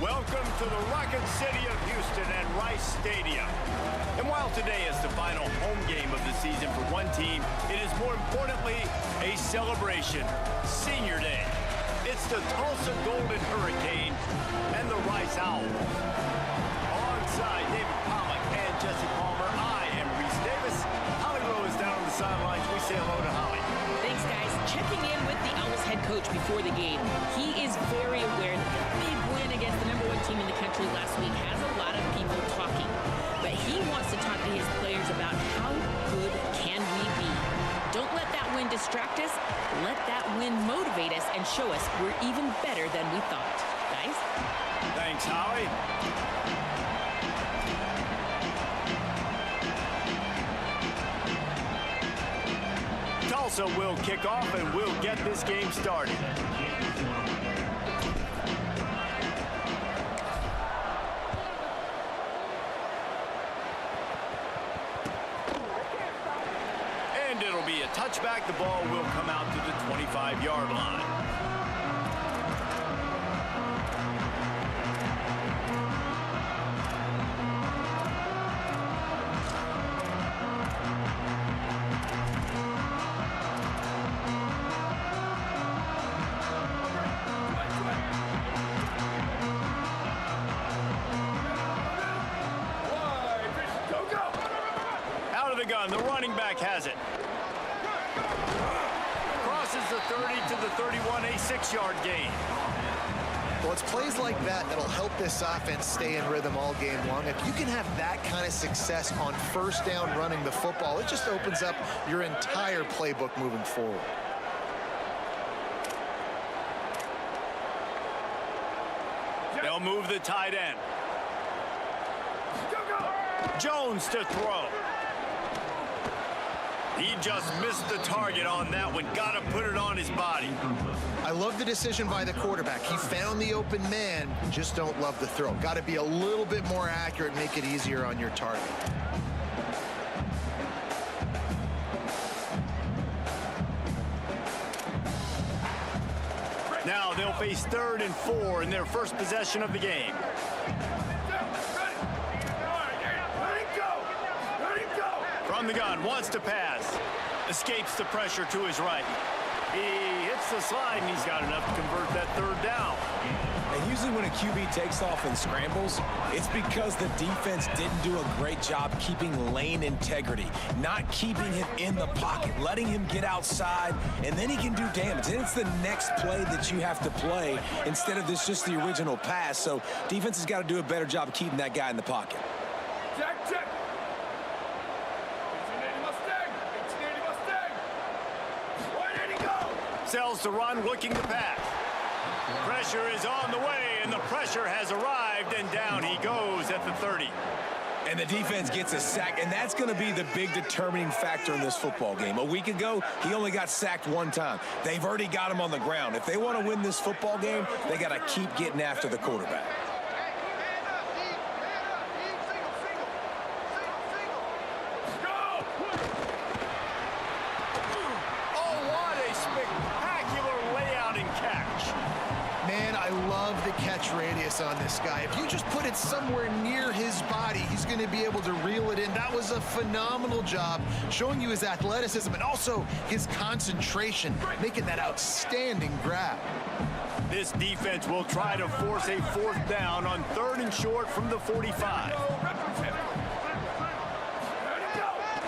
Welcome to the Rocket City of Houston and Rice Stadium. And while today is the final home game of the season for one team, it is more importantly a celebration. Senior Day. It's the Tulsa Golden Hurricane and the Rice Owls. Alongside David Pollock and Jesse Palmer, I am Reese Davis. Holly Rowe is down on the sidelines. We say hello to Holly. Thanks, guys. Checking in with the Owls head coach before the game. He is very aware that the big win against the #1 team in the country last week has a lot of people talking. But he wants to talk to his players about how good can we be. Don't let that win distract us. Let that win motivate us and show us we're even better than we thought. Guys? Thanks, Holly. Tulsa will kick off and we'll get this game started. And it'll be a touchback. The ball will come out to the 25-yard line. The gun. The running back has it. Crosses the 30 to the 31, a 6-yard gain. Well, it's plays like that that'll help this offense stay in rhythm all game long. If you can have that kind of success on first down running the football, it just opens up your entire playbook moving forward. They'll move the tight end. Jones to throw. He just missed the target on that one. Got to put it on his body. I love the decision by the quarterback. He found the open man, just don't love the throw. Got to be a little bit more accurate, make it easier on your target. Now they'll face 3rd and 4 in their first possession of the game. From the gun, wants to pass. Escapes the pressure to his right. He hits the slide, and he's got enough to convert that 3rd down. And usually when a QB takes off and scrambles, it's because the defense didn't do a great job keeping lane integrity, not keeping him in the pocket, letting him get outside, and then he can do damage. And it's the next play that you have to play instead of this just the original pass. So defense has got to do a better job of keeping that guy in the pocket. Check. Sells the run, looking to pass. Pressure is on the way, and the pressure has arrived, and down he goes at the 30. And the defense gets a sack, and that's going to be the big determining factor in this football game. A week ago, he only got sacked 1 time. They've already got him on the ground. If they want to win this football game, they got to keep getting after the quarterback. The catch radius on this guy. If you just put it somewhere near his body, he's going to be able to reel it in. That was a phenomenal job showing you his athleticism and also his concentration, making that outstanding grab. This defense will try to force a 4th down on 3rd and short from the 45.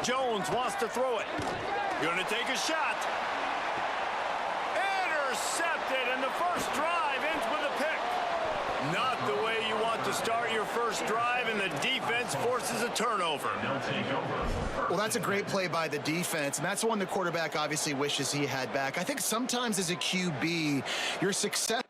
Jones wants to throw it. Going to take a shot. Intercepted, and the first drive ends with a pick. Not the way you want to start your first drive, and the defense forces a turnover. Well, that's a great play by the defense, and that's the one the quarterback obviously wishes he had back. I think sometimes as a QB, your success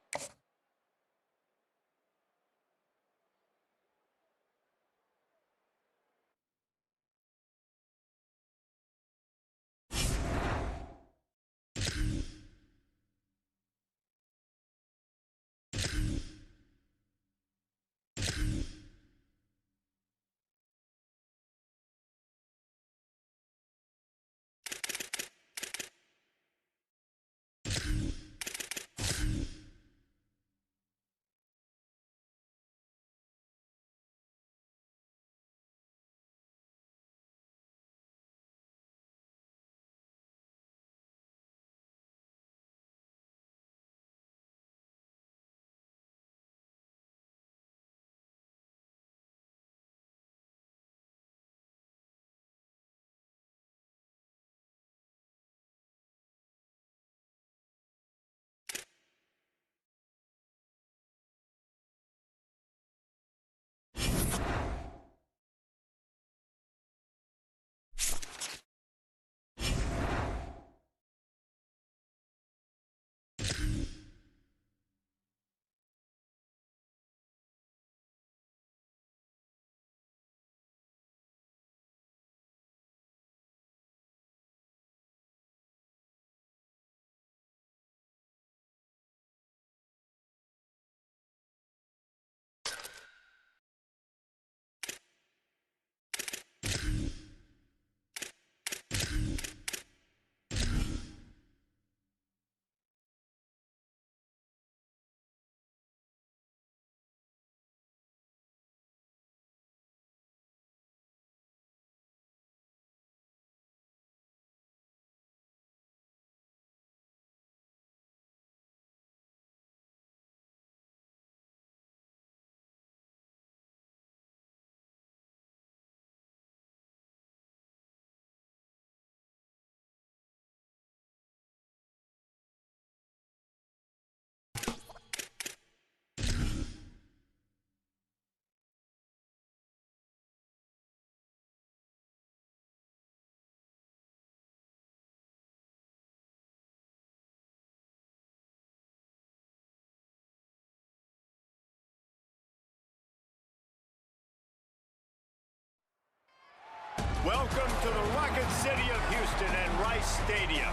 Welcome to the Rocket City of Houston and Rice Stadium.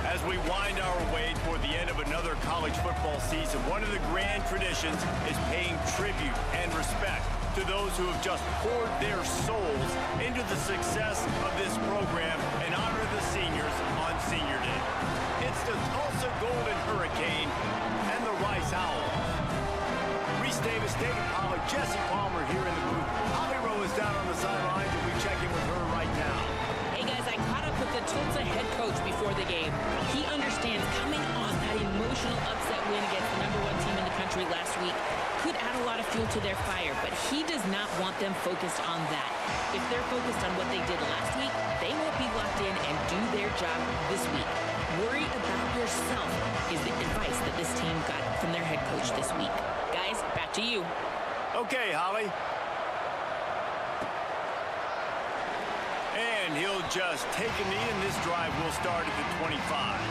As we wind our way toward the end of another college football season, one of the grand traditions is paying tribute and respect to those who have just poured their souls into the success of this program and honor the seniors on Senior Day. It's the Tulsa Golden Hurricane and the Rice Owls. Reese Davis, David Pollard, Jesse Palmer here in the booth. Holly Rowe is down on the sidelines, and we check in with her right now. Hey guys, I caught up with the Tulsa head coach before the game. He understands coming off that emotional upset win against the #1 team in the country last week could add a lot of fuel to their fire, but he does not want them focused on that. If they're focused on what they did last week, they won't be locked in and do their job this week. Worry about yourself is the advice that this team got from their head coach this week. Guys, back to you. Okay, Holly. And he'll just take a knee, and this drive will start at the 25.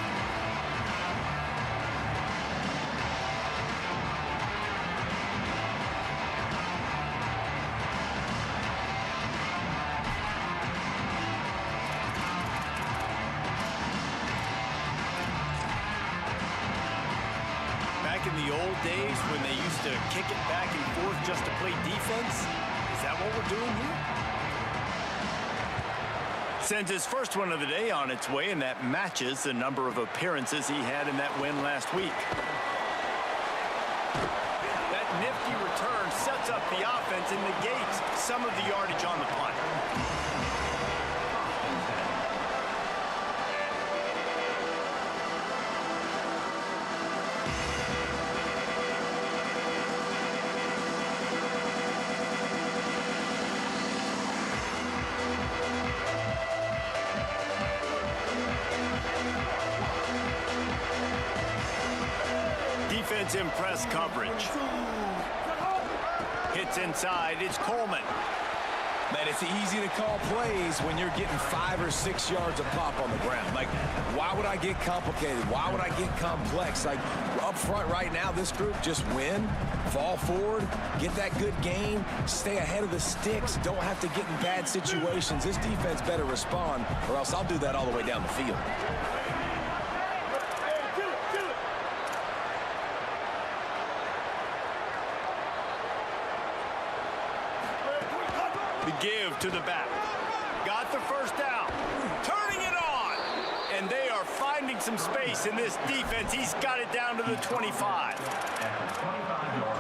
Back in the old days when they used to kick it back and forth just to play defense, is that what we're doing here? Sends his first one of the day on its way, and that matches the number of appearances he had in that win last week. That nifty return sets up the offense and negates some of the yardage on the punt. Defense in press coverage. Hits inside. It's Coleman. Man, it's easy to call plays when you're getting 5 or 6 yards of pop on the ground. Like, why would I get complicated? Why would I get complex? Like, up front right now, this group just win, fall forward, get that good gain, stay ahead of the sticks, don't have to get in bad situations. This defense better respond, or else I'll do that all the way down the field. The give to the back. Got the first down. Turning it on. And they are finding some space in this defense. He's got it down to the 25. At the 25-yard line.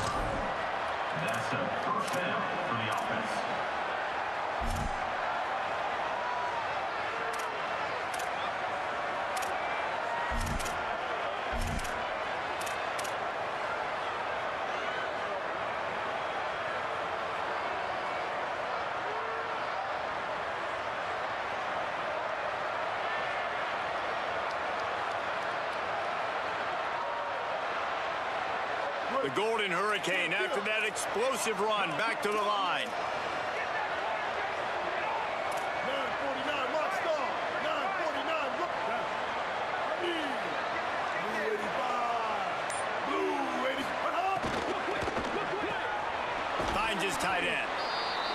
That's a first down for the offense. The Golden Hurricane, after that explosive run, back to the line. 949, rock star. 949, rock star. Blue 85. Blue 85. Finds his tight end.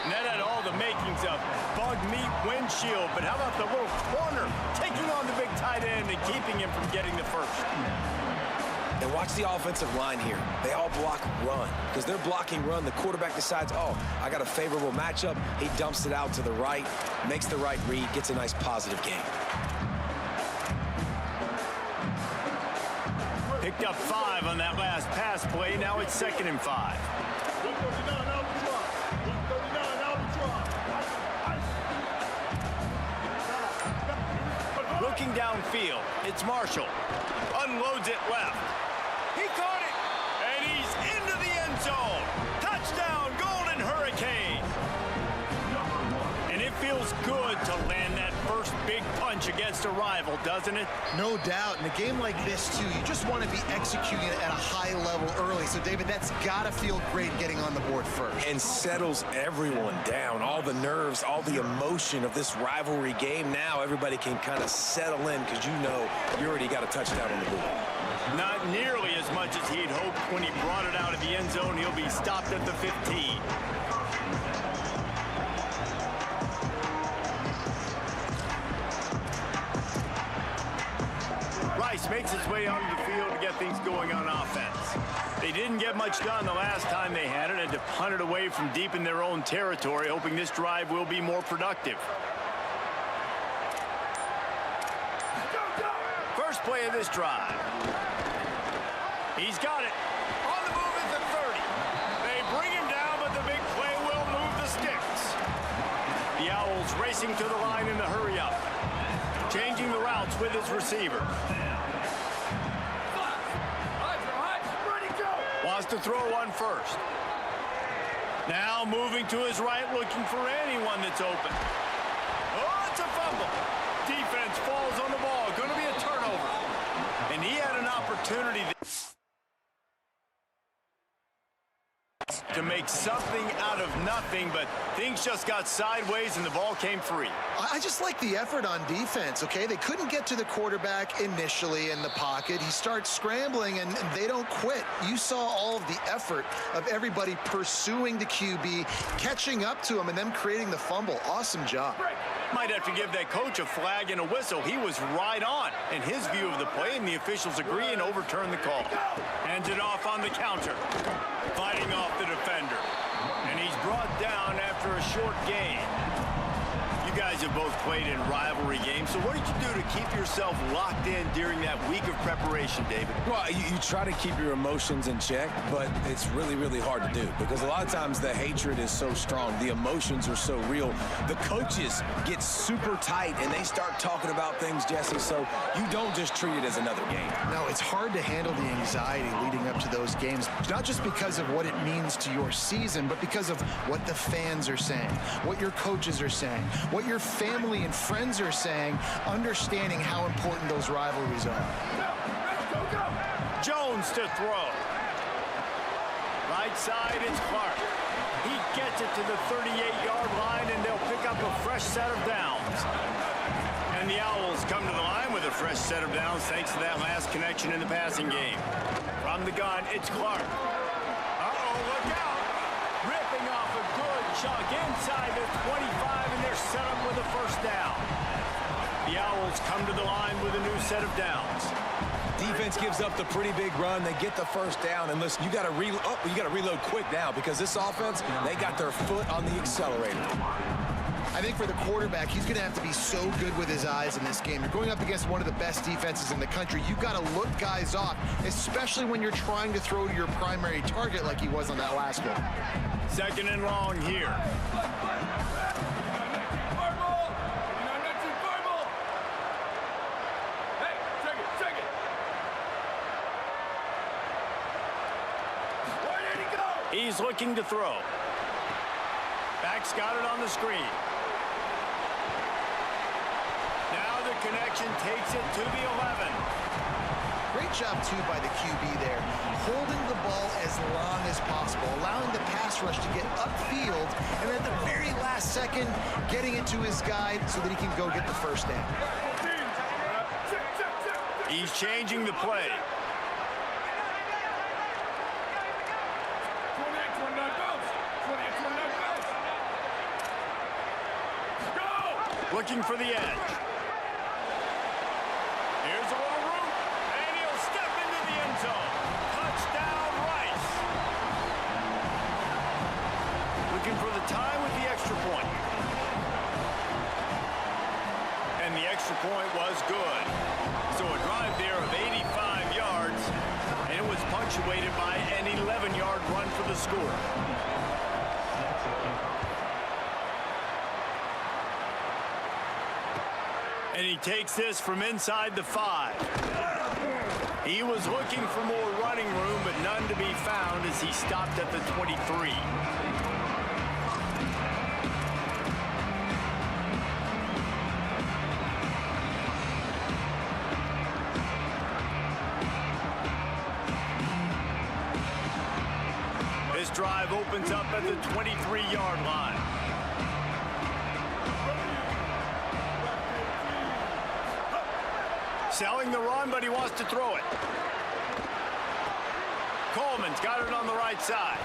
And that had all the makings of bug meat windshield. But how about the little corner taking on the big tight end and keeping him from getting the first? And watch the offensive line here. They all block run. Because they're blocking run, the quarterback decides, oh, I got a favorable matchup. He dumps it out to the right, makes the right read, gets a nice positive gain. Picked up 5 on that last pass play. Now it's 2nd and 5. 139 Albatross. 139 Albatross. Looking downfield, it's Marshall. Unloads it left. He caught it, and he's into the end zone. Touchdown, Golden Hurricane. And it feels good to land that first big punch against a rival, doesn't it? No doubt. In a game like this, too, you just want to be executing it at a high level early. So, David, that's got to feel great getting on the board first. And settles everyone down. All the nerves, all the emotion of this rivalry game. Now everybody can kind of settle in because you know you already got a touchdown on the board. Not nearly as much as he'd hoped when he brought it out of the end zone. He'll be stopped at the 15. makes its way onto the field to get things going on offense. They didn't get much done the last time they had it, had to punt it away from deep in their own territory, hoping this drive will be more productive. First play of this drive. He's got it. On the move at the 30. They bring him down, but the big play will move the sticks. The Owls racing to the line in the hurry-up. Changing the routes with his receiver. Wants to throw one first. Now moving to his right, looking for anyone that's open. Oh, it's a fumble. Defense falls on the ball. Going to be a turnover. And he had an opportunity to make something out of nothing, but things just got sideways and the ball came free. I just like the effort on defense, okay? They couldn't get to the quarterback initially in the pocket. He starts scrambling, and they don't quit. You saw all of the effort of everybody pursuing the QB, catching up to him, and them creating the fumble. Awesome job. Might have to give that coach a flag and a whistle. He was right on in his view of the play, and the officials agree and overturn the call. Hands it off on the counter. Fighting off the defender. And he's brought down after a short gain. You guys have both played in rivalry games, so what did you do to keep yourself locked in during that week of preparation, David? Well, you try to keep your emotions in check, but it's really, really hard to do because a lot of times the hatred is so strong. The emotions are so real. The coaches get super tight, and they start talking about things, Jesse, so you don't just treat it as another game. No, it's hard to handle the anxiety leading up to those games, not just because of what it means to your season, but because of what the fans are saying, what your coaches are saying, what your family and friends are saying, understanding how important those rivalries are. Jones to throw. Right side, it's Clark. He gets it to the 38-yard line, and they'll pick up a fresh set of downs. And the Owls come to the line with a fresh set of downs thanks to that last connection in the passing game. From the gun, it's Clark. Uh-oh, look out. Ripping off a good chunk inside the 25, and they're set up with a first down. The Owls come to the line with a new set of downs. Defense gives up the pretty big run. They get the first down, and listen, you got to reload quick now because this offense, they got their foot on the accelerator. I think for the quarterback, he's going to have to be so good with his eyes in this game. You're going up against one of the best defenses in the country. You've got to look guys off, especially when you're trying to throw to your primary target like he was on that last one. Second and long here. He's looking to throw. Back's got it on the screen. Now the connection takes it to the 11. Great job, too, by the QB there, holding the ball as long as possible, allowing the pass rush to get upfield, and at the very last second, getting it to his guy so that he can go get the first down. He's changing the play. Looking for the edge. Here's a little room, and he'll step into the end zone. Touchdown, Rice. Looking for the tie with the extra point. And the extra point was good. So a drive there of 85 yards, and it was punctuated by an 11-yard run for the score. And he takes this from inside the 5. He was looking for more running room, but none to be found as he stopped at the 23. This drive opens up at the 23-yard line. Selling the run, but he wants to throw it. Coleman's got it on the right side.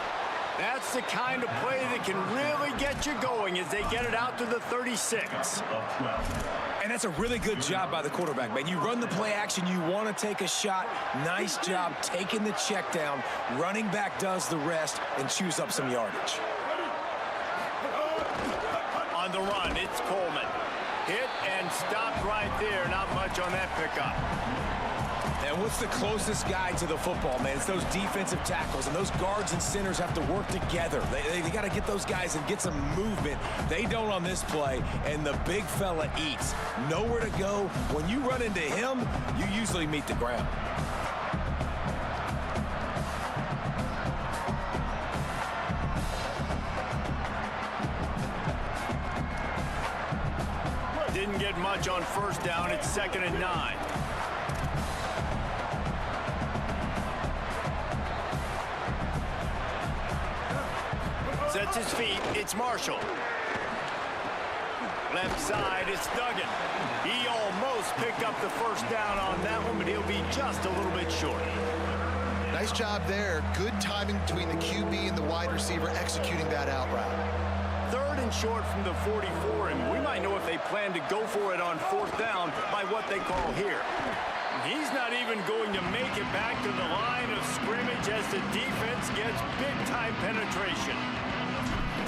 That's the kind of play that can really get you going as they get it out to the 36. And that's a really good job by the quarterback, man. You run the play action, you want to take a shot. Nice job taking the check down. Running back does the rest and chews up some yardage. On the run, it's Coleman. Hit and stopped right there. Not much on that pickup. And what's the closest guy to the football, man? It's those defensive tackles, and those guards and centers have to work together. They got to get those guys and get some movement. They don't on this play, and the big fella eats. Nowhere to go. When you run into him, you usually meet the ground. Didn't get much on first down. It's 2nd and 9. Sets his feet. It's Marshall. Left side, it's Duggan. He almost picked up the first down on that one, but he'll be just a little bit short. Nice job there. Good timing between the QB and the wide receiver executing that out route. 3rd and short from the 44, and we might know if they plan to go for it on 4th down by what they call here. He's not even going to make it back to the line of scrimmage as the defense gets big-time penetration.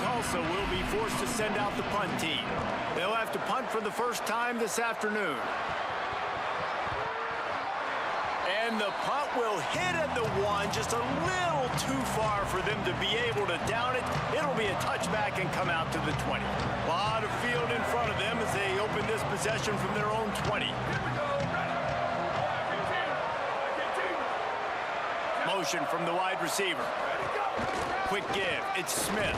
Tulsa will be forced to send out the punt team. They'll have to punt for the first time this afternoon. And the punt will hit at the 1, just a little too far for them to be able to down it. It'll be a touchback and come out to the 20. A lot of field in front of them as they open this possession from their own 20. Motion from the wide receiver. Quick give. It's Smith.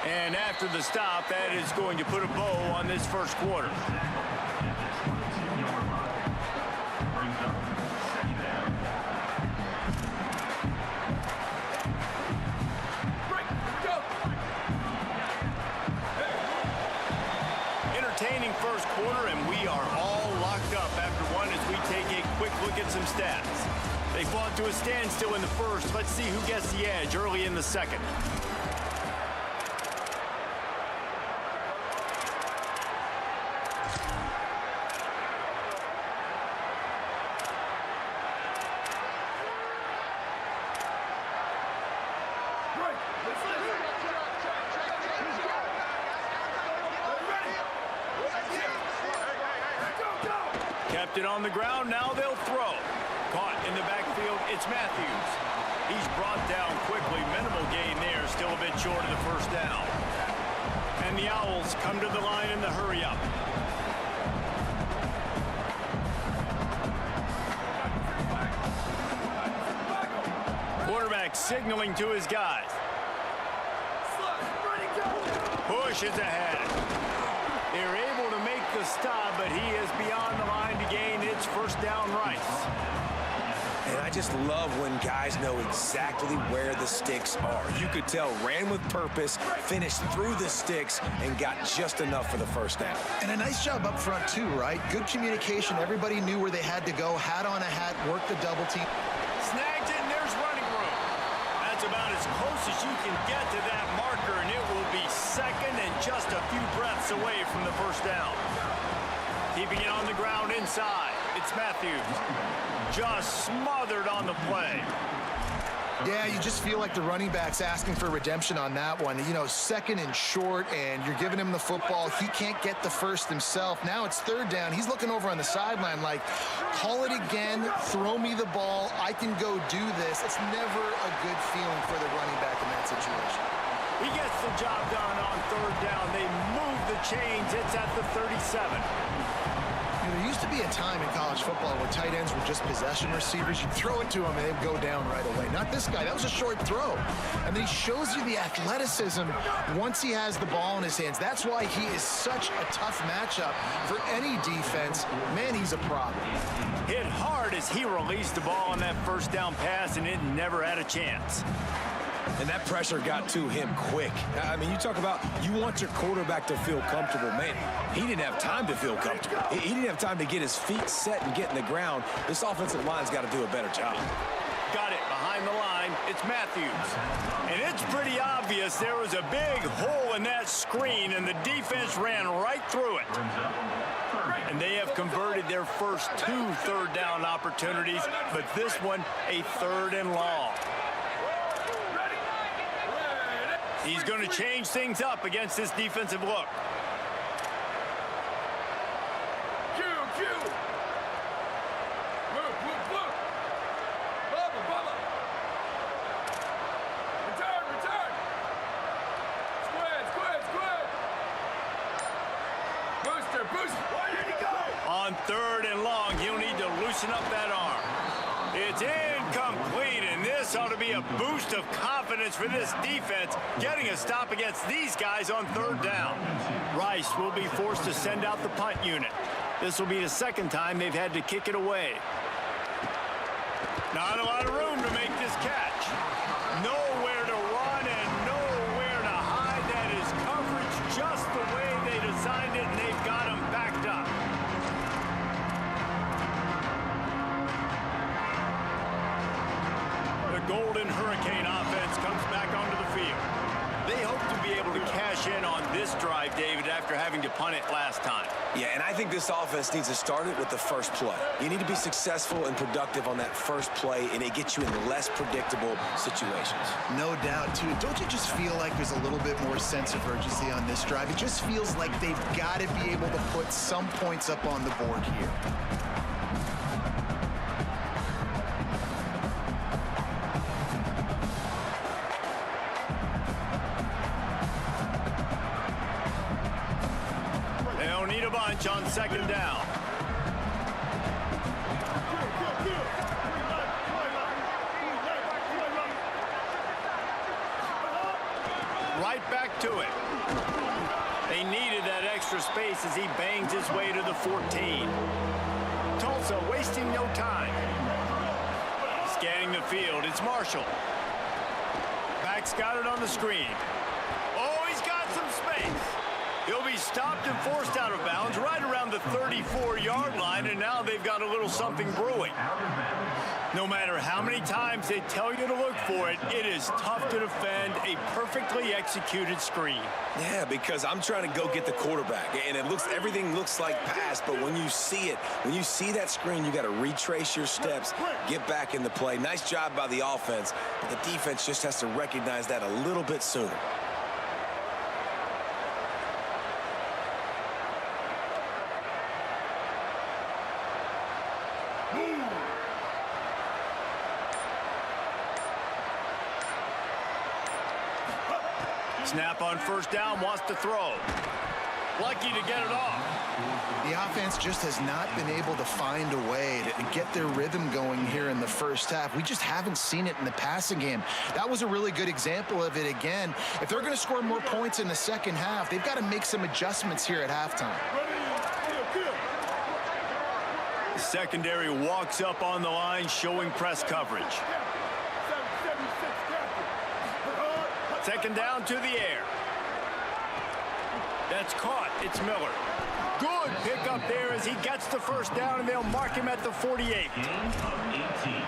And after the stop, that is going to put a bow on this first quarter. Entertaining first quarter, and we are all locked up after one as we take a quick look at some stats. They fought to a standstill in the first. Let's see who gets the edge early in the second. Kept it on the ground. Now they'll throw. Caught in the backfield, it's Matthews. He's brought down quickly. Minimal gain there, still a bit short of the first down. And the Owls come to the line in the hurry-up. Quarterback signaling to his guys. Pushes ahead. They're able to make the stop, but he is beyond the line to gain. It's first down Rice. And I just love when guys know exactly where the sticks are. You could tell ran with purpose, finished through the sticks, and got just enough for the first down. And a nice job up front too, right? Good communication. Everybody knew where they had to go. Hat on a hat, worked the double team. Snagged it, and there's running room. That's about as close as you can get to that marker, and it will be second and just a few breaths away from the first down. Keeping it on the ground inside. It's Matthews. Just smothered on the play. Yeah, you just feel like the running back's asking for redemption on that one. You know, 2nd and short, and you're giving him the football. He can't get the first himself. Now it's 3rd down. He's looking over on the sideline like, call it again, throw me the ball, I can go do this. It's never a good feeling for the running back in that situation. He gets the job done on 3rd down. They move the chains. It's at the 37. You know, there used to be a time in college football where tight ends were just possession receivers. You'd throw it to them and they'd go down right away. Not this guy. That was a short throw. And then he shows you the athleticism once he has the ball in his hands. That's why he is such a tough matchup for any defense. Man, he's a problem. Hit hard as he released the ball on that first down pass, and it never had a chance. And that pressure got to him quick. I mean, you talk about you want your quarterback to feel comfortable. Man, he didn't have time to feel comfortable. He didn't have time to get his feet set and get in the ground. This offensive line's got to do a better job. Got it behind the line. It's Matthews. And it's pretty obvious there was a big hole in that screen, and the defense ran right through it. And they have converted their first 2 third-down opportunities, but this one a 3rd and long. He's going to change things up against this defensive look. On 3rd and long, he'll need to loosen up that arm. It's incomplete, and this ought to be a boost of confidence for this defense, getting a stop against these guys on 3rd down. Rice will be forced to send out the punt unit. This will be the 2nd time they've had to kick it away. Not a lot of room to make this catch. Nowhere to run and nowhere to hide. That is coverage just the way they designed it, and they've got him backed up. The Golden Hurricane offense comes back onto the field. They hope to be able to cash in on this drive, David, after having to punt it last time. Yeah, and I think this offense needs to start it with the first play. You need to be successful and productive on that first play, and it gets you in less predictable situations. No doubt, too. Don't you just feel like there's a little bit more sense of urgency on this drive? It just feels like they've got to be able to put some points up on the board here. They'll need a bunch on 2nd down. Right back to it. They needed that extra space as he bangs his way to the 14. Tulsa wasting no time. Scanning the field, it's Marshall. Back's got it on the screen. Oh, he's got some space. He'll be stopped and forced out of bounds right around the 34-yard line, and now they've got a little something brewing. No matter how many times they tell you to look for it, it is tough to defend a perfectly executed screen. Yeah, because I'm trying to go get the quarterback, and everything looks like pass, but when you see it, when you see that screen, you got to retrace your steps, get back in the play. Nice job by the offense, but the defense just has to recognize that a little bit sooner. Snap on 1st down, wants to throw. Lucky to get it off. The offense just has not been able to find a way to get their rhythm going here in the first half. We just haven't seen it in the passing game. That was a really good example of it again. If they're going to score more points in the 2nd half, they've got to make some adjustments here at halftime. The secondary walks up on the line, showing press coverage. 2nd down to the air. That's caught. It's Miller. Good pickup there as he gets the 1st down, and they'll mark him at the 48.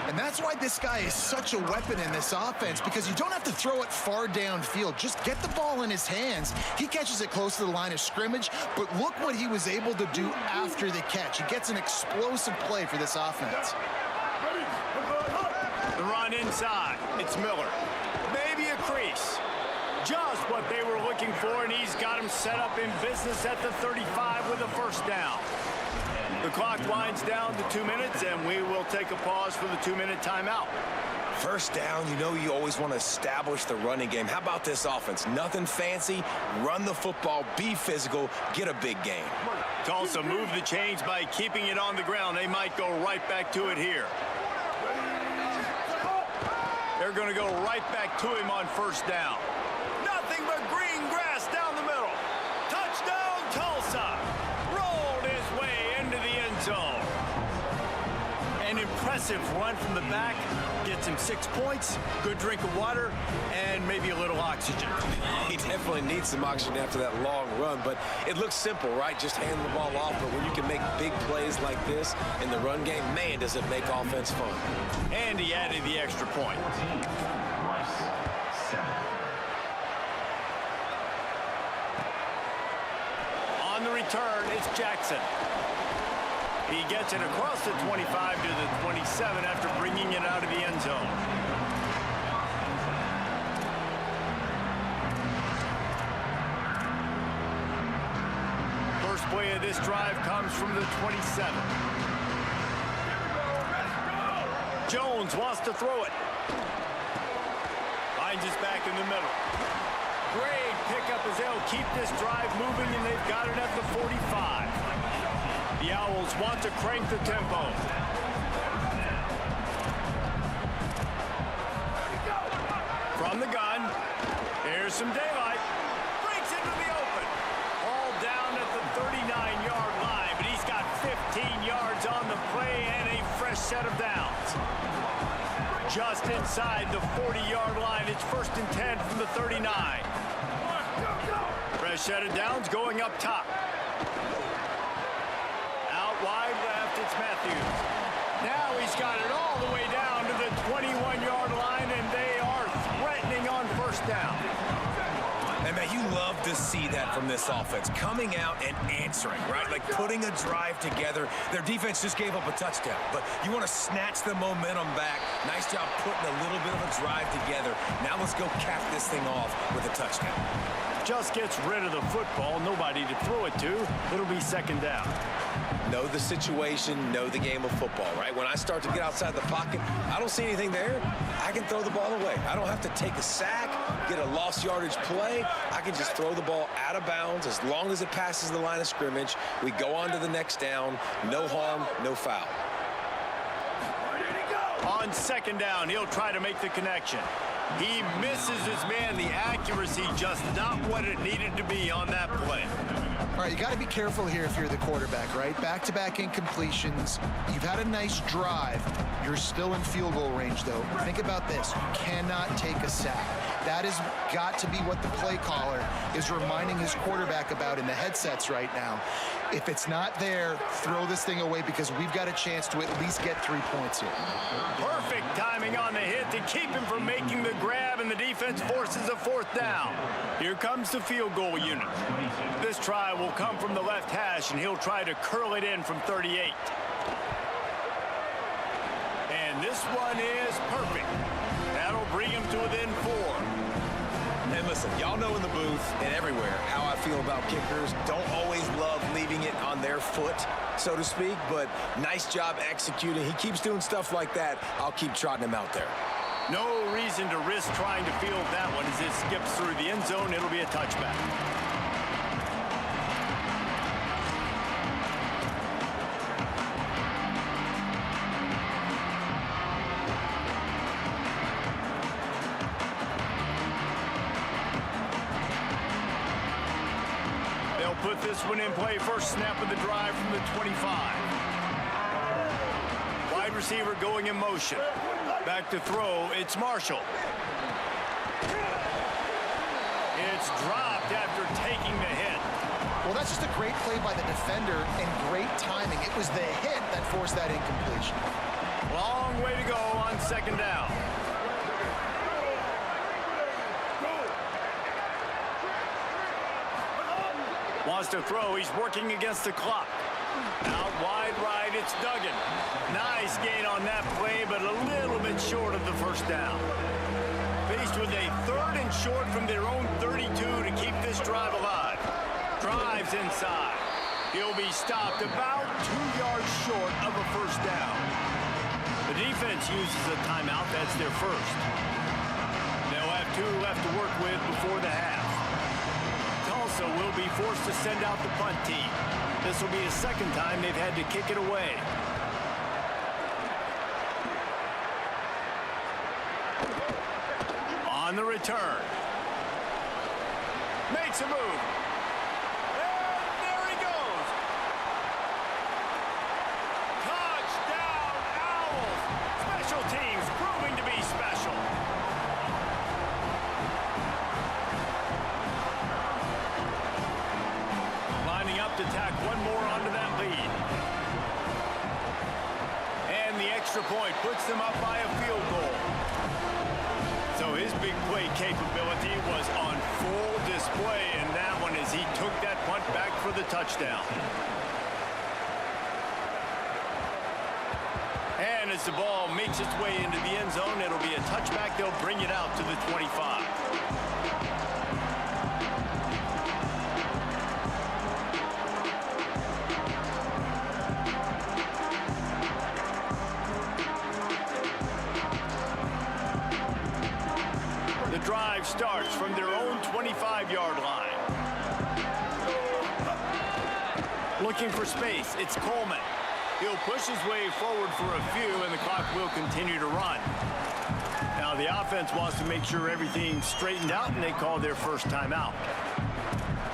And that's why this guy is such a weapon in this offense, because you don't have to throw it far downfield. Just get the ball in his hands. He catches it close to the line of scrimmage, but look what he was able to do after the catch. He gets an explosive play for this offense. The run inside. It's Miller. Maybe a crease. Just what they were looking for, and he's got him set up in business at the 35 with a 1st down. The clock winds down to 2 minutes, and we will take a pause for the 2-minute timeout. 1st down, you know you always want to establish the running game. How about this offense? Nothing fancy. Run the football, be physical, get a big gain. Tulsa moved the chains by keeping it on the ground. They might go right back to it here. They're going to go right back to him on 1st down. Nothing but green grass down the middle. Touchdown, Tulsa. Rolled his way into the end zone. An impressive run from the back. Gets him 6 points, good drink of water, and maybe a little oxygen. He definitely needs some oxygen after that long run, but it looks simple, right? Just hand the ball off, but when you can make big plays like this in the run game, man, does it make offense fun. And he added the extra point. On the return, it's Jackson. He gets it across the 25 to the 27 after bringing it out of the end zone. First play of this drive comes from the 27. Jones wants to throw it. Finds his back in the middle. Great pickup as they'll keep this drive moving, and they've got it at the 45. The Owls want to crank the tempo. From the gun, here's some daylight. Breaks into the open. All down at the 39-yard line, but he's got 15 yards on the play and a fresh set of downs. Just inside the 40-yard line, it's 1st and 10 from the 39. Fresh set of downs going up top. Out wide left, it's Matthews. Now he's got it all the way down to the 21-yard line, and they are threatening on 1st down. And, man, you love to see that from this offense, coming out and answering, right? Like putting a drive together. Their defense just gave up a touchdown, but you want to snatch the momentum back. Nice job putting a little bit of a drive together. Now let's go cap this thing off with a touchdown. Just gets rid of the football, nobody to throw it to. It'll be 2nd down. Know the situation, know the game of football, right? When I start to get outside the pocket, I don't see anything there. I can throw the ball away. I don't have to take a sack, get a lost yardage play. I can just throw the ball out of bounds as long as it passes the line of scrimmage. We go on to the next down. No harm, no foul. On 2nd down, he'll try to make the connection. He misses his man. The accuracy just not what it needed to be on that play. All right, you got to be careful here if you're the quarterback, right? Back-to-back incompletions. You've had a nice drive. You're still in field goal range, though. Think about this. You cannot take a sack. That has got to be what the play caller is reminding his quarterback about in the headsets right now. If it's not there, throw this thing away because we've got a chance to at least get 3 points here. Perfect timing on the hit to keep him from making the grab, and the defense forces a 4th down. Here comes the field goal unit. This try will come from the left hash, and he'll try to curl it in from 38. And this one is perfect. That'll bring him to within 4. And listen, y'all know in the booth and everywhere how I feel about kickers. Don't always love leaving it on their foot, so to speak, but nice job executing. He keeps doing stuff like that. I'll keep trotting him out there. No reason to risk trying to field that one as it skips through the end zone. It'll be a touchback. Put this one in play. First snap of the drive from the 25. Wide receiver going in motion. Back to throw. It's Marshall. It's dropped after taking the hit. Well, that's just a great play by the defender and great timing. It was the hit that forced that incompletion. Long way to go on 2nd down. Wants to throw. He's working against the clock. Out wide right, it's Duggan. Nice gain on that play, but a little bit short of the 1st down. Faced with a 3rd and short from their own 32 to keep this drive alive. Drives inside. He'll be stopped about 2 yards short of a 1st down. The defense uses a timeout. That's their 1st. They'll have 2 left to work with before the half. Tulsa will be forced to send out the punt team. This will be the 2nd time they've had to kick it away. On the return. Makes a move. And there he goes. Touchdown, Owls. Special teams proving to be special. Lining up to tack one more onto that lead. And the extra point puts them up by a field goal. So his big play capability was on full display in that one as he took that punt back for the the touchdown. And as the ball makes its way into the end zone, it'll be a touchback. They'll bring it out to the 25. The drive starts from their own 25-yard line. Looking for space, it's Coleman. He'll push his way forward for a few, and the clock will continue to run. Now the offense wants to make sure everything's straightened out, and they call their first timeout.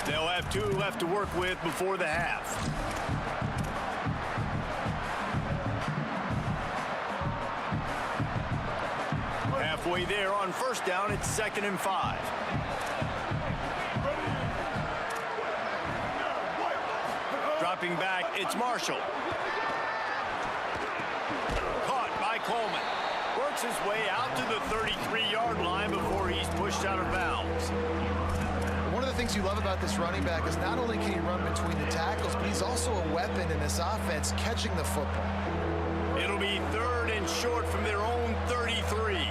They'll have 2 left to work with before the half. Halfway there on first down, it's 2nd and 5. Dropping back, it's Marshall. Caught by Coleman. Works his way out to the 33-yard line before he's pushed out of bounds. One of the things you love about this running back is not only can he run between the tackles, but he's also a weapon in this offense catching the football. It'll be 3rd and short from their own 33.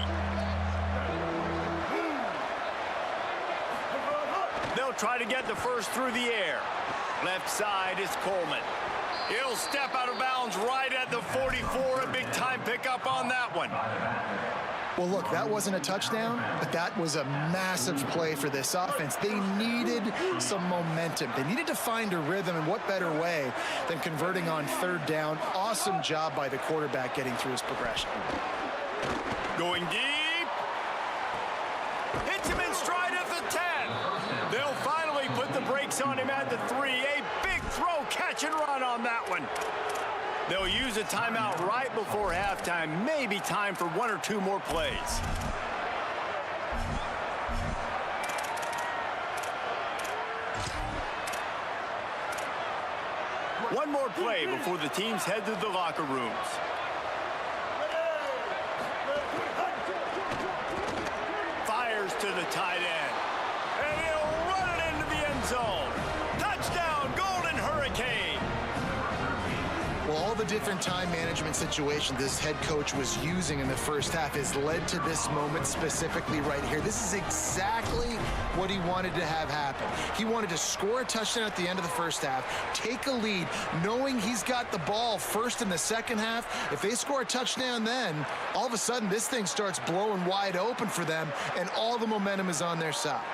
They'll try to get the first through the air. Left side is Coleman. He'll step out of bounds right at the 44. A big-time pickup on that one. Well, look, that wasn't a touchdown, but that was a massive play for this offense. They needed some momentum. They needed to find a rhythm, and what better way than converting on 3rd down. Awesome job by the quarterback getting through his progression. Going deep. Hits him in stride at the 10. They'll finally put the brakes on him at the 3. A big throw, catch and run on that one. They'll use a timeout right before halftime. Maybe time for 1 or 2 more plays. One more play before the teams head to the locker rooms. Fires to the tight end. And he'll run it into the end zone. Touchdown, Golden Hurricane. Well, all the different time management situations this head coach was using in the first half has led to this moment specifically right here. This is exactly what he wanted to have happen. He wanted to score a touchdown at the end of the first half, take a lead, knowing he's got the ball first in the second half. If they score a touchdown then, all of a sudden this thing starts blowing wide open for them, and all the momentum is on their side.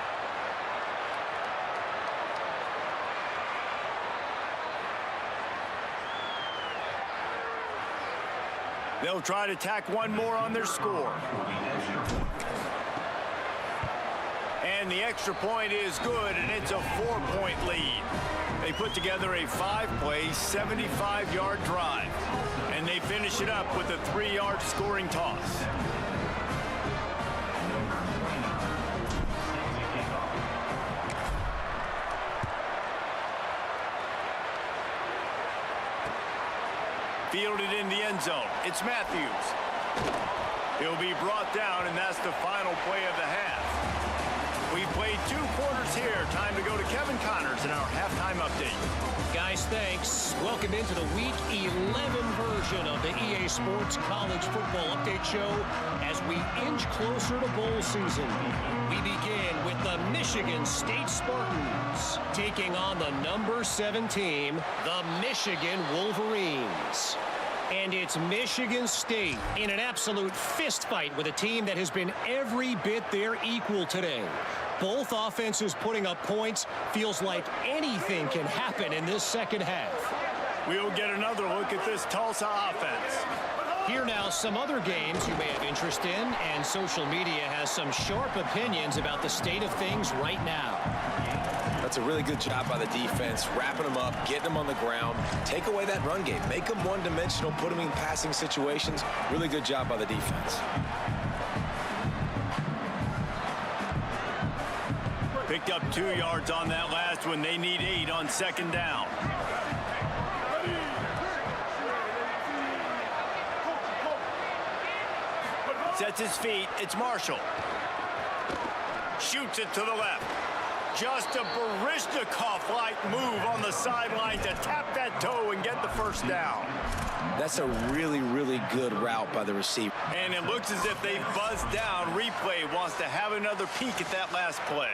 They'll try to tack one more on their score. And the extra point is good, and it's a 4-point lead. They put together a 5-play, 75-yard drive. And they finish it up with a 3-yard scoring toss. Fielded in the end zone. It's Matthews. He'll be brought down, and that's the final play of the half. We've played 2 quarters here. Time to go to Kevin Connors in our halftime update. Guys, thanks. Welcome into the Week 11 version of the EA Sports College Football Update Show as we inch closer to bowl season. We begin with the Michigan State Spartans taking on the number 7 team, the Michigan Wolverines. And it's Michigan State in an absolute fist fight with a team that has been every bit their equal today. Both offenses putting up points. Feels like anything can happen in this second half. We'll get another look at this Tulsa offense. Here now some other games you may have interest in, and social media has some sharp opinions about the state of things right now. That's a really good job by the defense, wrapping them up, getting them on the ground. Take away that run game. Make them one-dimensional, put them in passing situations. Really good job by the defense. Picked up 2 yards on that last one. They need 8 on second down. Sets his feet. It's Marshall. Shoots it to the left. Just a Baryshnikov-like move on the sideline to tap that toe and get the first down. That's a really, really good route by the receiver. And it looks as if they've buzzed down. Replay wants to have another peek at that last play.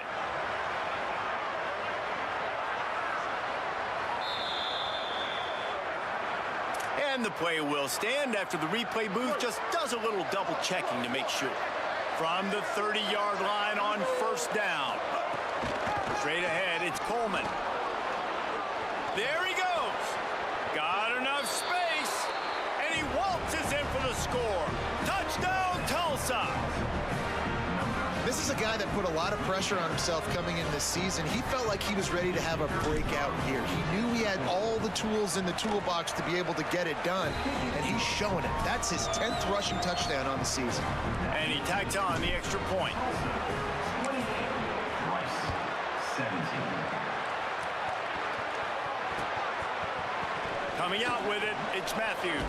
And the play will stand after the replay booth just does a little double checking to make sure. From the 30-yard line on first down. Straight ahead, it's Coleman. There he goes. Got enough space. And he waltzes in for the score. Touchdown, Tulsa. This is a guy that put a lot of pressure on himself coming in this season. He felt like he was ready to have a breakout here. He knew he had all the tools in the toolbox to be able to get it done, and he's showing it. That's his 10th rushing touchdown on the season. And he tacked on the extra point. 17. Coming out with it, it's Matthews.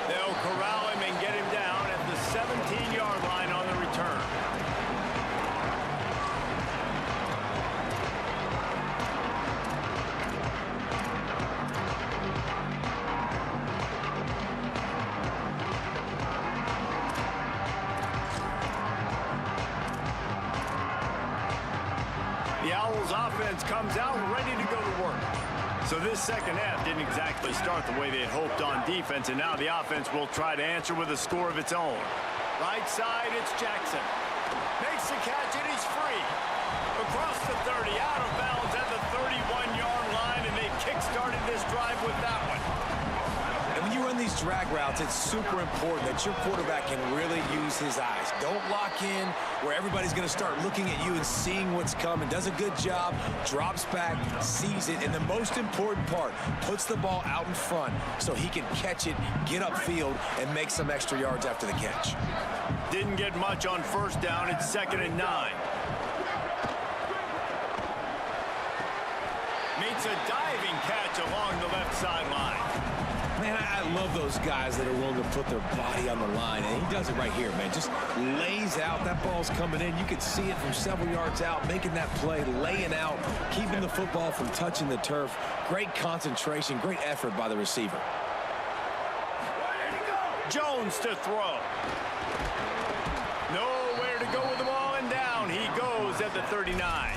They'll corral him and get him down at the 17-yard line on the return. The Owls offense comes out ready to go to work. So this second half didn't exactly start the way they had hoped on defense, and now the offense will try to answer with a score of its own. Right side, it's Jackson. Makes the catch, and he's free. Across the 30, out of bounds at the 31-yard line, and they kick-started this drive with that one. And when you run these drag routes, it's super important that your quarterback can really use his eyes. Don't lock in where everybody's going to start looking at you and seeing what's coming. Does a good job, drops back, sees it, and the most important part, puts the ball out in front so he can catch it, get upfield, and make some extra yards after the catch. Didn't get much on first down. It's 2nd and 9. Makes a diving catch along the left sideline. Man, I love those guys that are willing to put their body on the line, and he does it right here, man. Just lays out. That ball's coming in. You can see it from several yards out, making that play, laying out, keeping the football from touching the turf. Great concentration, great effort by the receiver. Jones to throw. Nowhere to go with the ball, and down he goes at the 39.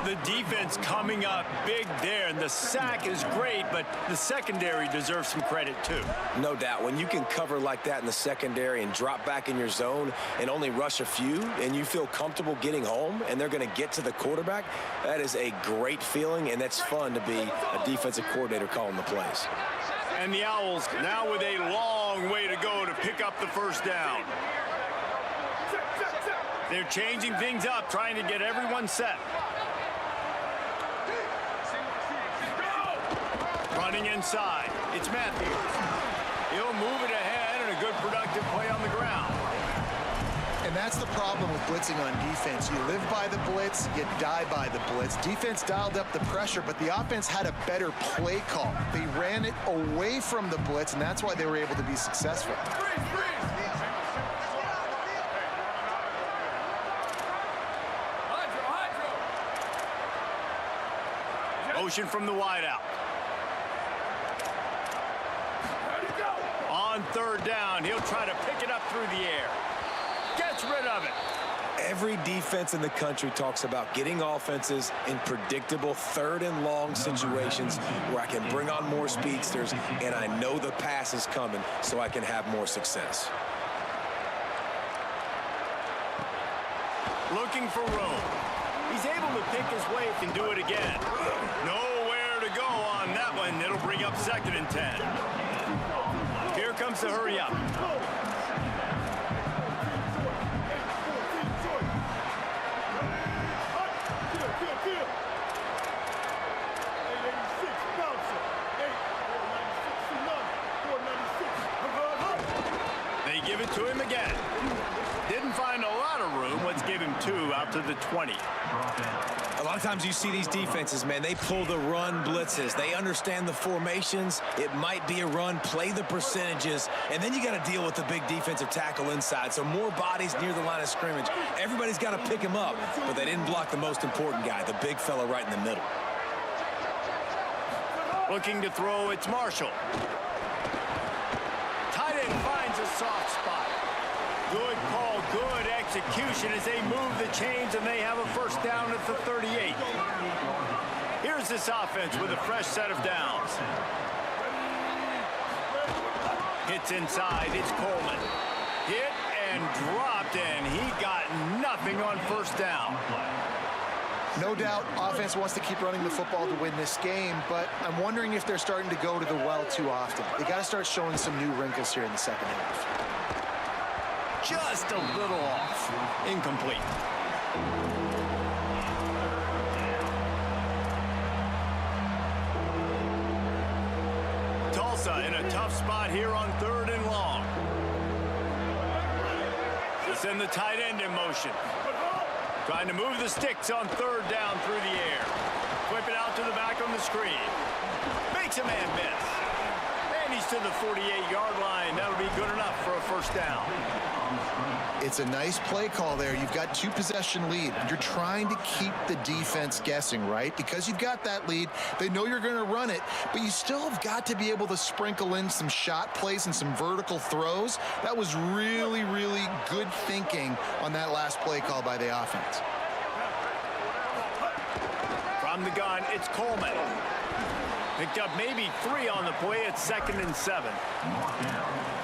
The defense coming up big there, and the sack is great, but the secondary deserves some credit too. No doubt. When you can cover like that in the secondary and drop back in your zone and only rush a few, and you feel comfortable getting home, and they're going to get to the quarterback, that is a great feeling, and that's fun to be a defensive coordinator calling the plays. And the Owls now with a long way to go to pick up the first down. They're changing things up, trying to get everyone set. Running inside, it's Matthews. He'll move it ahead, and a good productive play on the ground. And that's the problem with blitzing on defense. You live by the blitz, you die by the blitz. Defense dialed up the pressure, but the offense had a better play call. They ran it away from the blitz, and that's why they were able to be successful. Motion from the wideout. On third down, he'll try to pick it up through the air. Gets rid of it. Every defense in the country talks about getting offenses in predictable 3rd and long situations where I can bring on more speedsters and I know the pass is coming so I can have more success. Looking for room. He's able to pick his way and do it again. Nowhere to go on that one. It'll bring up 2nd and 10. Here comes the hurry up. They give it to him again. Didn't find a lot of room. Let's give him 2 out to the 20. A lot of times you see these defenses, man, they pull the run blitzes. They understand the formations. It might be a run, play the percentages, and then you got to deal with the big defensive tackle inside. So more bodies near the line of scrimmage. Everybody's got to pick him up, but they didn't block the most important guy, the big fella right in the middle. Looking to throw, it's Marshall. Tight end finds a soft spot. Good call, good execution as they move the chains and they have a first down at the 38. Here's this offense with a fresh set of downs. Hits inside, it's Coleman. Hit and dropped, and he got nothing on first down. No doubt, offense wants to keep running the football to win this game, but I'm wondering if they're starting to go to the well too often. They got to start showing some new wrinkles here in the second half. Just a little off. Incomplete. Tulsa in a tough spot here on 3rd and long. They send the tight end in motion. Trying to move the sticks on 3rd down through the air. Flip it out to the back on the screen. Makes a man miss. And he's to the 48-yard line. That'll be good enough for a first down. It's a nice play call there. You've got 2-possession lead. You're trying to keep the defense guessing, right? Because you've got that lead. They know you're going to run it, but you still have got to be able to sprinkle in some shot plays and some vertical throws. That was really, really good thinking on that last play call by the offense. From the gun, it's Coleman. Picked up maybe 3 on the play at 2nd and 7.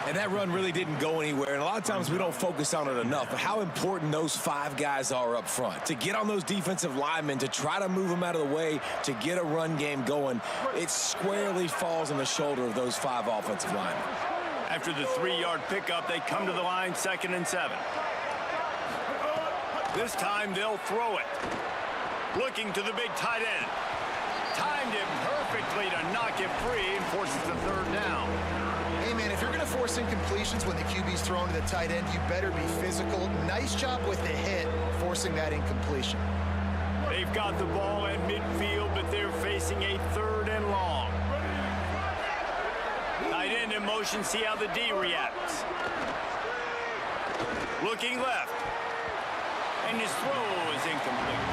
And that run really didn't go anywhere. And a lot of times we don't focus on it enough. But how important those 5 guys are up front. To get on those defensive linemen, to try to move them out of the way, to get a run game going, it squarely falls on the shoulder of those 5 offensive linemen. After the 3-yard pickup, they come to the line 2nd and 7. This time they'll throw it. Looking to the big tight end. Timed it perfectly to knock it free and forces the 3rd down. Hey, man, if you're going to force incompletions when the QB's thrown to the tight end, you better be physical. Nice job with the hit, forcing that incompletion. They've got the ball at midfield, but they're facing a 3rd and long. Tight end in motion, see how the D reacts. Looking left. And his throw is incomplete.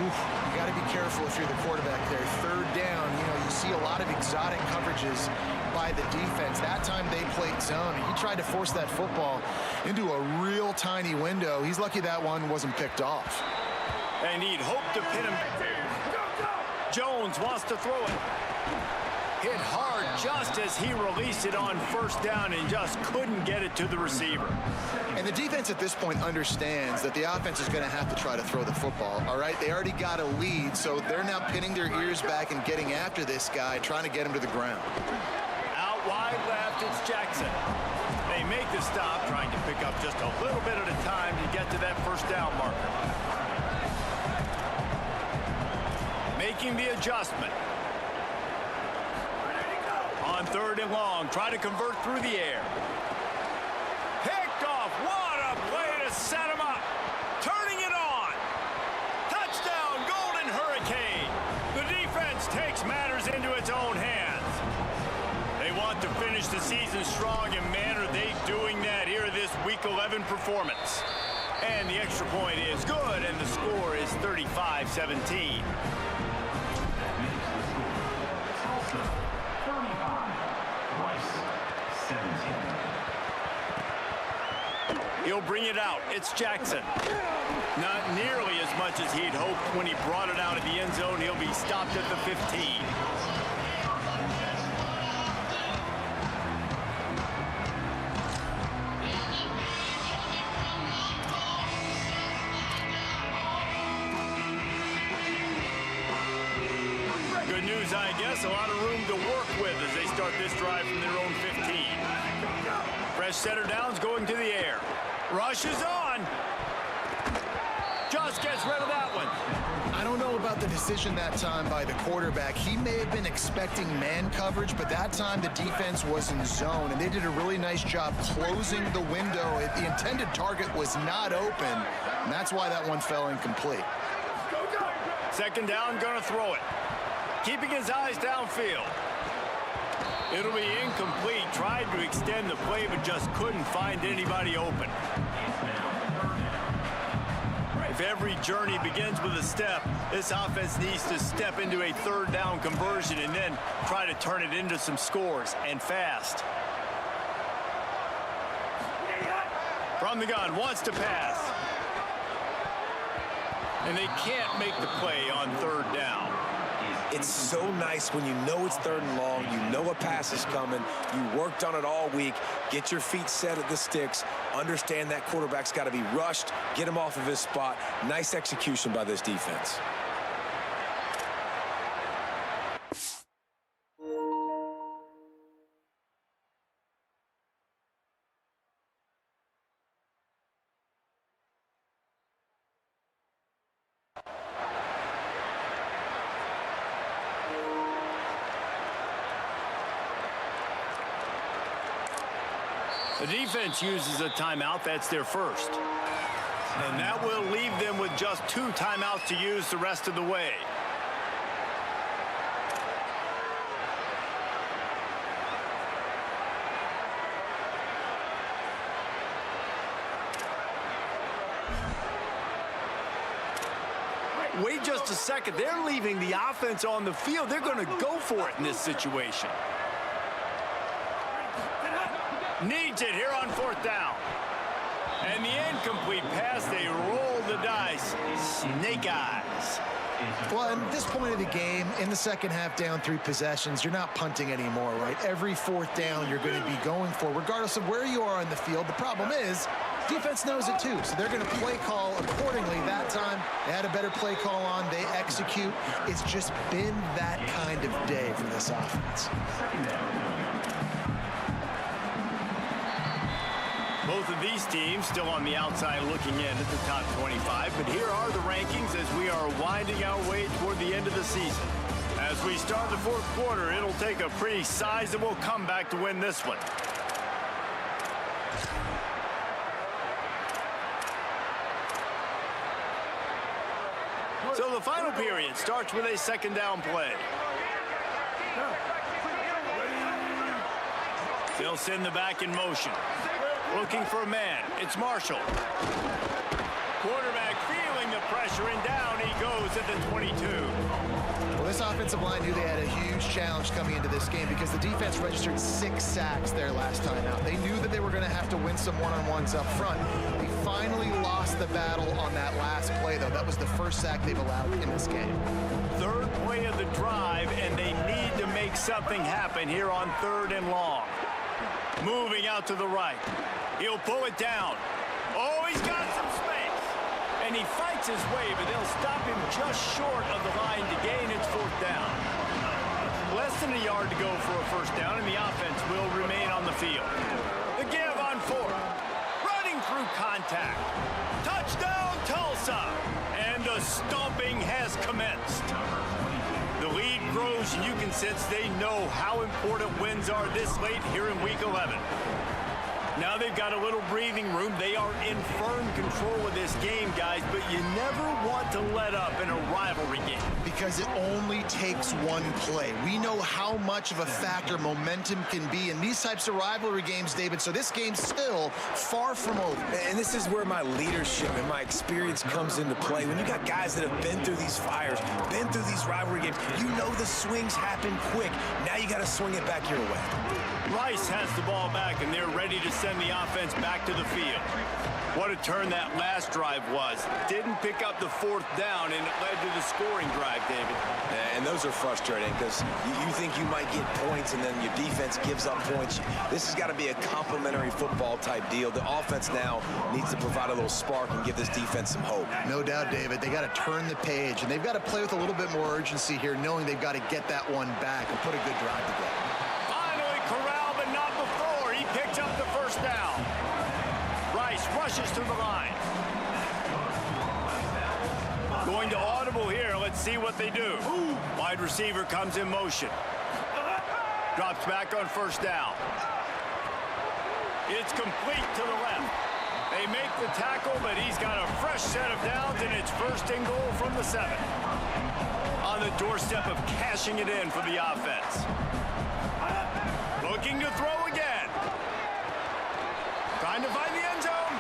Oof, you got to be careful if you're the quarterback there. 3rd down, you see a lot of exotic coverages by the defense. That time they played zone. He tried to force that football into a real tiny window. He's lucky that one wasn't picked off. And he'd hoped to pin him. Jones wants to throw it. Hit hard just as he released it on first down and just couldn't get it to the receiver. And the defense at this point understands that the offense is going to have to try to throw the football, all right? They already got a lead, so they're now pinning their ears back and getting after this guy, trying to get him to the ground. Out wide left, it's Jackson. They make the stop, trying to pick up just a little bit at a time to get to that first down marker. Making the adjustment. On 3rd and long, try to convert through the air. Picked off, what a play to set him up. Turning it on. Touchdown, Golden Hurricane. The defense takes matters into its own hands. They want to finish the season strong, and man, are they doing that here this Week 11 performance. And the extra point is good, and the score is 35-17. He'll bring it out. It's Jackson. Not nearly as much as he'd hoped when he brought it out of the end zone. He'll be stopped at the 15. Good news, I guess. A lot of room to work with as they start this drive from their own 15. Fresh setter downs going to the air. Rush is on. Just gets rid of that one. I don't know about the decision that time by the quarterback. He may have been expecting man coverage, but that time the defense was in zone, and they did a really nice job closing the window. The intended target was not open, and that's why that one fell incomplete. Second down, going to throw it. Keeping his eyes downfield. It'll be incomplete. Tried to extend the play, but just couldn't find anybody open. If every journey begins with a step, this offense needs to step into a third down conversion and then try to turn it into some scores, and fast. From the gun, wants to pass. And they can't make the play on third down. It's so nice when you know it's third and long, you know a pass is coming, you worked on it all week, get your feet set at the sticks, understand that quarterback's got to be rushed, get him off of his spot. Nice execution by this defense. The defense uses a timeout. That's their first. And that will leave them with just 2 timeouts to use the rest of the way. Wait just a second. They're leaving the offense on the field. They're going to go for it in this situation. Needs it here on fourth down. And the incomplete pass, they roll the dice. Snake eyes. Well, at this point of the game, in the second half, down 3 possessions, you're not punting anymore, right? Every fourth down you're going to be going for, regardless of where you are on the field. The problem is, defense knows it too, so they're going to play call accordingly. That time, they had a better play call on. They execute. It's just been that kind of day for this offense. Both of these teams still on the outside looking in at the top 25, but here are the rankings as we are winding our way toward the end of the season. As we start the fourth quarter, it'll take a pretty sizable comeback to win this one. So the final period starts with a second down play. They'll send the back in motion. Looking for a man. It's Marshall. Quarterback feeling the pressure, and down he goes at the 22. Well, this offensive line knew they had a huge challenge coming into this game because the defense registered 6 sacks their last time out. They knew that they were going to have to win some one-on-ones up front. They finally lost the battle on that last play, though. That was the first sack they've allowed in this game. Third play of the drive, and they need to make something happen here on third and long. Moving out to the right. He'll pull it down. Oh, he's got some space. And he fights his way, but they'll stop him just short of the line to gain its fourth down. Less than a yard to go for a first down, and the offense will remain on the field. The give on 4. Running through contact. Touchdown, Tulsa. And the stomping has commenced. The lead grows, and you can sense they know how important wins are this late here in Week 11. Now they've got a little breathing room. They are in firm control of this game, guys, but you never want to let up in a rivalry game. Because it only takes one play. We know how much of a factor momentum can be in these types of rivalry games, David, so this game's still far from over. And this is where my leadership and my experience comes into play. When you got guys that have been through these fires, been through these rivalry games, you know the swings happen quick. Now you got to swing it back your way. Rice has the ball back, and they're ready to send the offense back to the field. What a turn that last drive was. Didn't pick up the fourth down, and it led to the scoring drive, David. And those are frustrating because you think you might get points, and then your defense gives up points. This has got to be a complementary football type deal. The offense now needs to provide a little spark and give this defense some hope. No doubt, David. They got to turn the page, and they've got to play with a little bit more urgency here, knowing they've got to get that one back and put a good drive together. Corral, but not before. He picks up the first down. Rice rushes to the line. Going to audible here. Let's see what they do. Wide receiver comes in motion. Drops back on first down. It's complete to the left. They make the tackle, but he's got a fresh set of downs, and it's first and goal from the 7. the doorstep of cashing it in for the offense. Looking to throw again. Trying to find the end zone.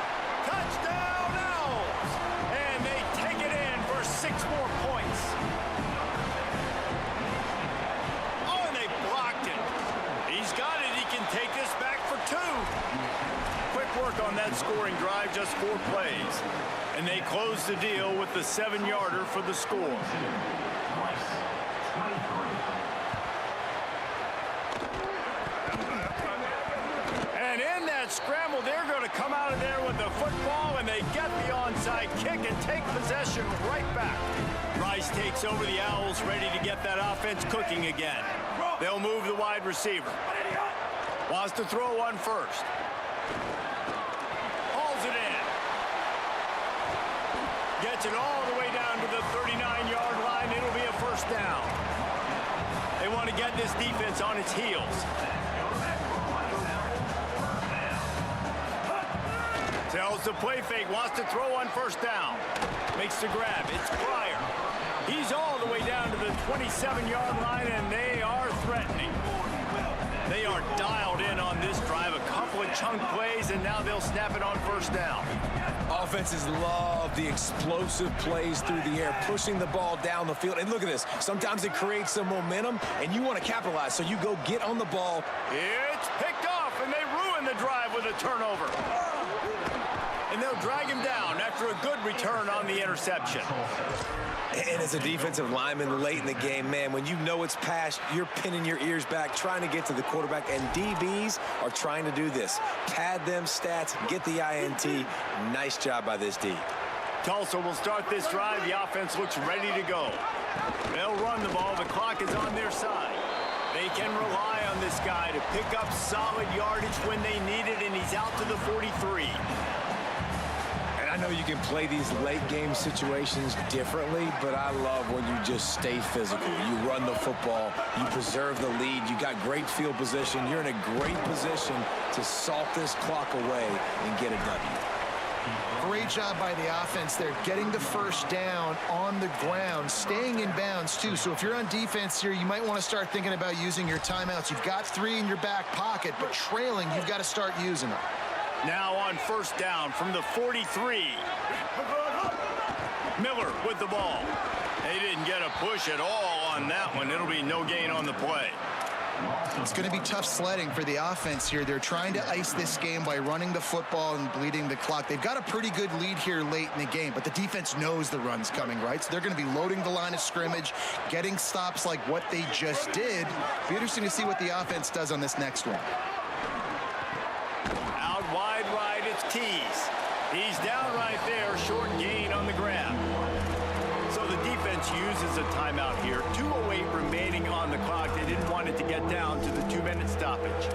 Touchdown, Owls! And they take it in for 6 more points. Oh, and they blocked it. He's got it. He can take this back for 2. Quick work on that scoring drive, just 4 plays. And they close the deal with the 7-yarder for the score. And in that scramble, they're going to come out of there with the football, and they get the onside kick and take possession right back. Rice takes over the Owls, ready to get that offense cooking again. They'll move the wide receiver. Wants to throw one first. Hauls it in. Gets it all the way down to the 39-yard line. It'll be a first down. They want to get this defense on its heels. Tells the play fake, wants to throw on first down. Makes the grab, it's Pryor. He's all the way down to the 27-yard line, and they are threatening. They are dialed in on this drive, a couple of chunk plays, and now they'll snap it on first down. Offenses love the explosive plays through the air, pushing the ball down the field. And look at this. Sometimes it creates some momentum, and you want to capitalize, so you go get on the ball. It's picked off, and they ruin the drive with a turnover. And they'll drag him down after a good return on the interception. And as a defensive lineman late in the game, man, when you know it's passed, you're pinning your ears back, trying to get to the quarterback, and DBs are trying to do this. Pad them stats, get the INT. Nice job by this D. Tulsa will start this drive. The offense looks ready to go. They'll run the ball. The clock is on their side. They can rely on this guy to pick up solid yardage when they need it, and he's out to the 43. I know you can play these late game situations differently, but I love when you just stay physical. You run the football, you preserve the lead, you got great field position, you're in a great position to salt this clock away and get a W. Great job by the offense there, getting the first down on the ground, staying in bounds too. So if you're on defense here, you might want to start thinking about using your timeouts. You've got 3 in your back pocket, but trailing, you've got to start using them. Now on first down from the 43. Miller with the ball. They didn't get a push at all on that one. It'll be no gain on the play. It's going to be tough sledding for the offense here. They're trying to ice this game by running the football and bleeding the clock. They've got a pretty good lead here late in the game, but the defense knows the run's coming, right? So they're going to be loading the line of scrimmage, getting stops like what they just did. Be interesting to see what the offense does on this next one. Out wide right, it's Keys. He's down right there, short gain on the grab. So the defense uses a timeout here. 2:08 remaining on the clock. They didn't want it to get down to the 2-minute stoppage.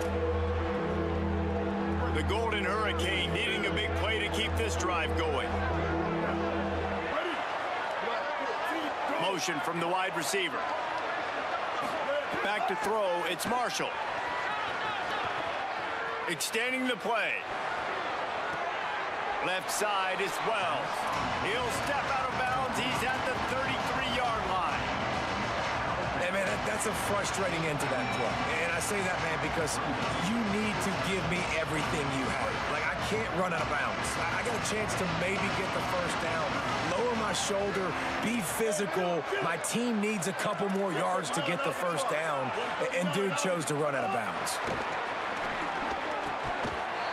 The Golden Hurricane needing a big play to keep this drive going. Motion from the wide receiver. Back to throw, it's Marshall. Extending the play. Left side is Wells. He'll step out of bounds. He's at the 33-yard line. Hey, man, that's a frustrating end to that play. And I say that, man, because you need to give me everything you have. Like, I can't run out of bounds. I got a chance to maybe get the first down, lower my shoulder, be physical. My team needs a couple more yards to get the first down, and dude chose to run out of bounds.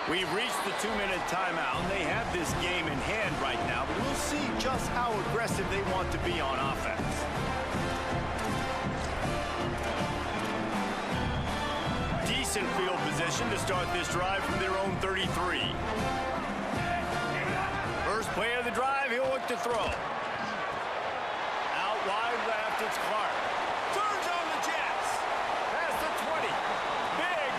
We've reached the 2-minute timeout, and they have this game in hand right now, but we'll see just how aggressive they want to be on offense. Decent field position to start this drive from their own 33. First play of the drive, he'll look to throw. Out wide left, it's Clark. Turns on the Jets. Past the 20.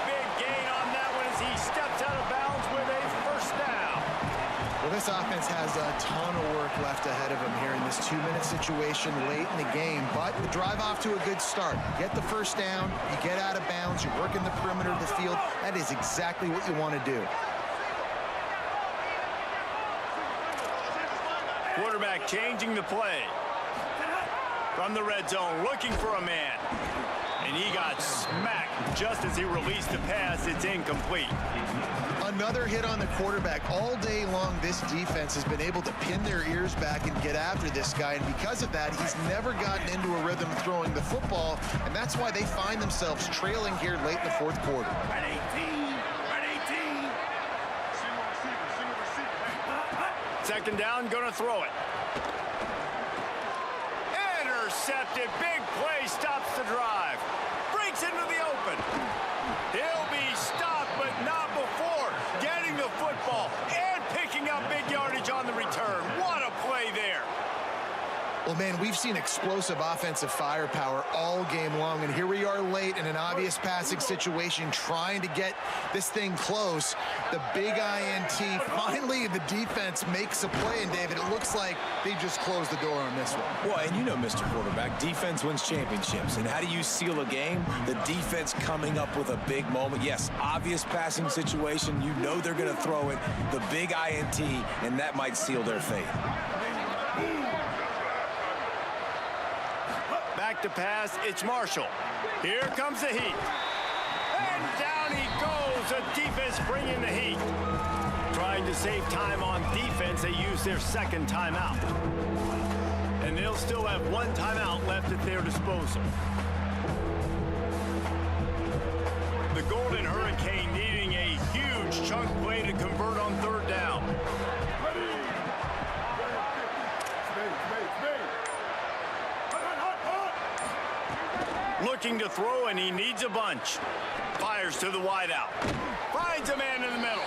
Big gain on that one as he steps out of bounds with a first down. Well, this offense has a ton of work left ahead of them here in this 2-minute situation late in the game, but the drive off to a good start. You get the first down, you get out of bounds, you work in the perimeter of the field. That is exactly what you want to do. Quarterback changing the play. from the red zone, looking for a man. And he got smacked just as he released the pass. It's incomplete. Another hit on the quarterback. All day long, this defense has been able to pin their ears back and get after this guy, and because of that, he's never gotten into a rhythm throwing the football, and that's why they find themselves trailing here late in the fourth quarter. Red 18, red 18. Single receiver. Second down, gonna throw it. Intercepted, big play, stops the drive. Breaks into the open. He'll be stopped, but not before getting the football and picking up big yardage on the return. What a play there. Well, man, we've seen explosive offensive firepower all game long, and here we are late in an obvious passing situation trying to get this thing close. The big INT, finally the defense makes a play, and David, it looks like they just closed the door on this one. Well, and you know, Mr. Quarterback, defense wins championships. And how do you seal a game? The defense coming up with a big moment. Yes, obvious passing situation. You know they're going to throw it. The big INT, and that might seal their fate. Back to pass, it's Marshall. Here comes the heat. And down he goes. The defense bringing the heat. Trying to save time on defense, they use their second timeout. And they'll still have one timeout left at their disposal. The Golden Hurricane needing a huge chunk play to convert on third down. Looking to throw, and he needs a bunch. Fires to the wideout. Finds a man in the middle.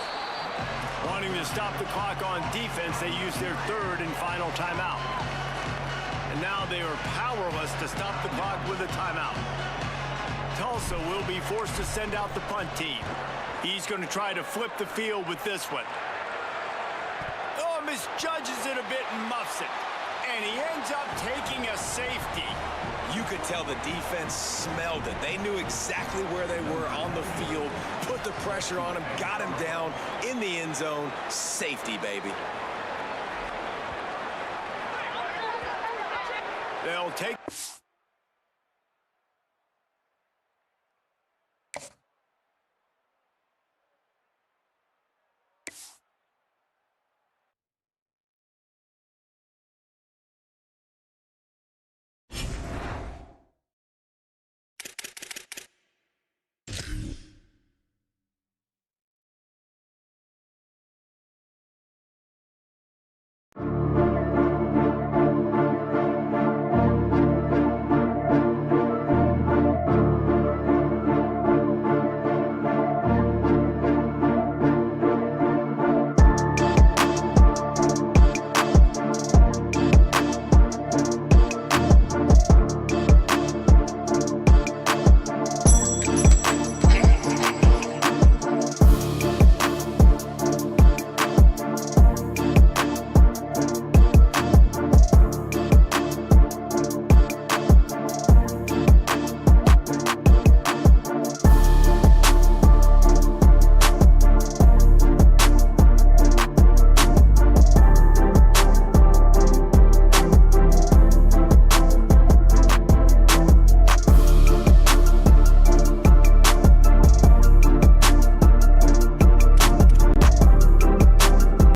Wanting to stop the clock on defense, they use their third and final timeout. And now they are powerless to stop the clock with a timeout. Tulsa will be forced to send out the punt team. He's going to try to flip the field with this one. Oh, misjudges it a bit and muffs it. And he ends up taking a safety. You could tell the defense smelled it. They knew exactly where they were on the field, put the pressure on him, got him down in the end zone. Safety, baby. They'll take